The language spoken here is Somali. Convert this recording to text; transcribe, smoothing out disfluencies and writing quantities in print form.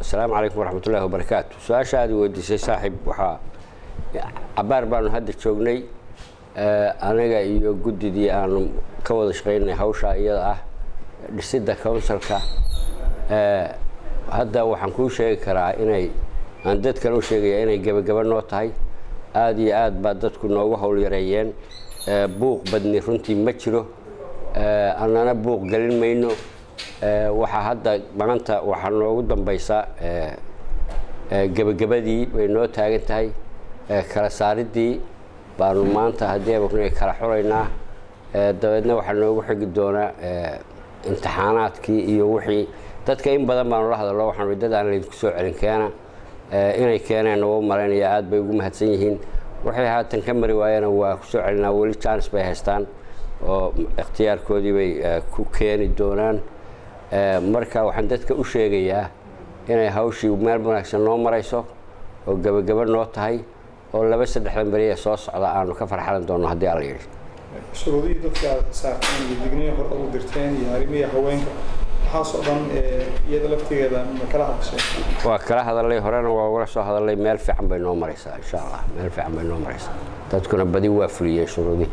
السلام عليكم ورحمة الله وبركاته. سؤال شادي ودي صاحب وحا عبار بانو هذا الشغلي أنا جاي جدي دي أنا كود شغلني هوشة إياه لسيدة كونسلكا هذا وحنكون شيء كرا إني عندك كانوا شيء إني جب نوت هاي عادي عاد بعدت كنا وحول يريان بوق بدني فرنتي متشرو أنا بوق قليل منه waxa hadda maanta waxa noogu dambaysa gabagabadii way noo taagan tahay kala saaridii baanu maanta hadii ay kala xuraynaa dabeedna waxa noogu xigi doona imtixaanaadkii iyo wixii dadka in badan baan la hadalno waxaan wadada aan ku soo celin keena inay keeneen oo mareynaya aad bay ugu mahadsan yihiin waxay haatan ka mari waayeen waa ku soo celinaa wali chance bay haystaan oo ikhtiyaarkoodii bay ku keeni doonaan marka waxaan dadka u sheegayaa inay hawshii meel wanaagsan noo marayso oo gabagaba noo tahay oo 2-3 bari soo socda aanu ka farxalan doono hadii alla yiri shuruudii dadka saarteen digniin hor u dirteen iyo arrimaha haweenka waxa soo dhan iyada laftigeeda ma kala hadashay waa kala hadalay horena waa wala soo hadalay meel fiican bay noo maraysaa insha Allah meel fiican bay noo maraysaa dadkuna badi waa fuliyeen shuruudii